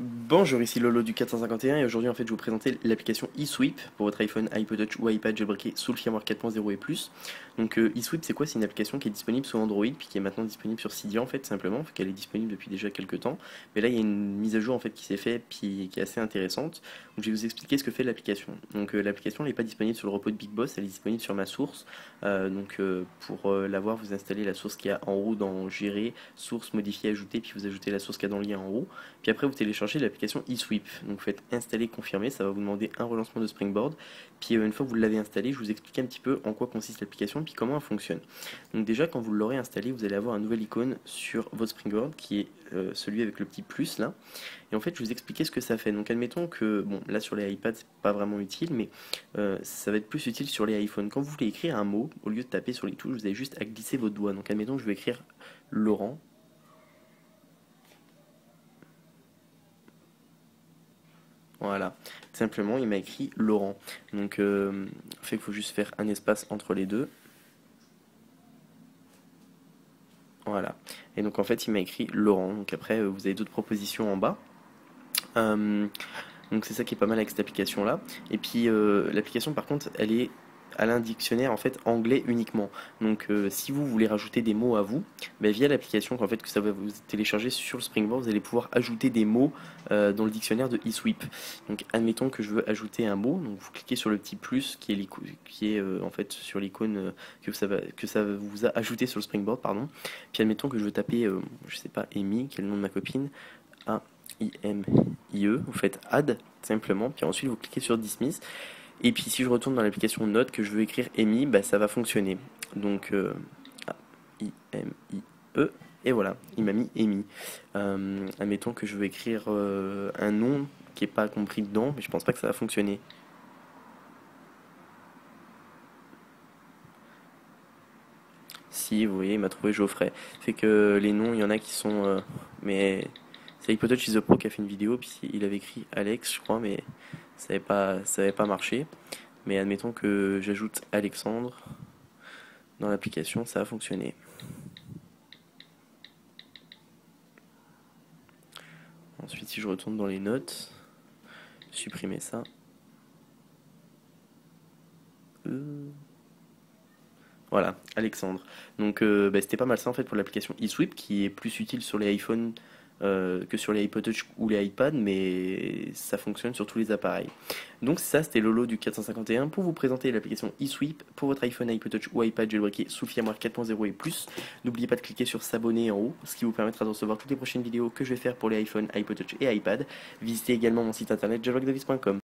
Bonjour, ici Lolo du 451 et aujourd'hui en fait je vais vous présenter l'application eSweep pour votre iPhone, iPod Touch ou iPad jailbreaké sous le firmware 4.0 et plus. Donc eSweep c'est quoi? C'est une application qui est disponible sur Android puis qui est maintenant disponible sur Cydia en fait simplement, qu'elle est disponible depuis déjà quelques temps. Mais là il y a une mise à jour en fait qui s'est faite puis qui est assez intéressante. Donc je vais vous expliquer ce que fait l'application. Donc l'application n'est pas disponible sur le repo de Big Boss, elle est disponible sur ma source. Pour l'avoir vous installez la source qu'il y a en haut dans Gérer, source, modifier, ajouter puis vous ajoutez la source qu'il y a dans le lien en haut. Puis après, vous téléchargez l'application eSweep. Donc vous faites installer, confirmer, ça va vous demander un relancement de Springboard. Puis une fois que vous l'avez installé, je vous explique un petit peu en quoi consiste l'application, puis comment elle fonctionne. Donc déjà, quand vous l'aurez installé, vous allez avoir un nouvel icône sur votre Springboard, qui est celui avec le petit plus là. Et en fait, je vais vous expliquer ce que ça fait. Donc admettons que, bon, là sur les iPads, c'est pas vraiment utile, mais ça va être plus utile sur les iPhones. Quand vous voulez écrire un mot, au lieu de taper sur les touches, vous avez juste à glisser votre doigt. Donc admettons que je vais écrire Laurent. Voilà, simplement il m'a écrit Laurent. Donc en fait il faut juste faire un espace entre les deux. Voilà. Et donc en fait il m'a écrit Laurent. Donc après vous avez d'autres propositions en bas. Euh, donc c'est ça qui est pas mal avec cette application là. Et puis l'application par contre elle est à un dictionnaire en fait anglais uniquement. Donc si vous voulez rajouter des mots à vous, ben, via l'application qu'en fait que ça va vous télécharger sur le Springboard, vous allez pouvoir ajouter des mots dans le dictionnaire de eSweep. Donc admettons que je veux ajouter un mot, donc vous cliquez sur le petit plus qui est, en fait sur l'icône que ça vous a ajouté sur le Springboard, pardon. Puis admettons que je veux taper, je sais pas, Amy, qui est le nom de ma copine, A-I-M-I-E, vous faites add simplement, puis ensuite vous cliquez sur dismiss. Et puis si je retourne dans l'application Note que je veux écrire Amy, bah, ça va fonctionner. Donc A-I-M-I-E, et voilà, il m'a mis Amy. Admettons que je veux écrire un nom qui n'est pas compris dedans, mais je pense pas que ça va fonctionner. Si, vous voyez, il m'a trouvé Geoffrey. Fait que les noms, il y en a qui sont. Mais c'est Hypotouch is the Pro qui a fait une vidéo, puis il avait écrit Alex, je crois, mais ça avait pas marché. Mais admettons que j'ajoute Alexandre dans l'application, ça a fonctionné. Ensuite, si je retourne dans les notes, supprimer ça. Voilà, Alexandre. Donc bah, c'était pas mal ça en fait pour l'application eSweep qui est plus utile sur les iPhones que sur les iPod Touch ou les iPads, mais ça fonctionne sur tous les appareils. Donc ça, c'était Lolo du 451 pour vous présenter l'application eSweep pour votre iPhone, iPod Touch ou iPad jailbreaké sous le firmware 4.0 et plus. N'oubliez pas de cliquer sur s'abonner en haut, ce qui vous permettra de recevoir toutes les prochaines vidéos que je vais faire pour les iPhone, iPod Touch et iPad. Visitez également mon site internet jailbreakdavis.com.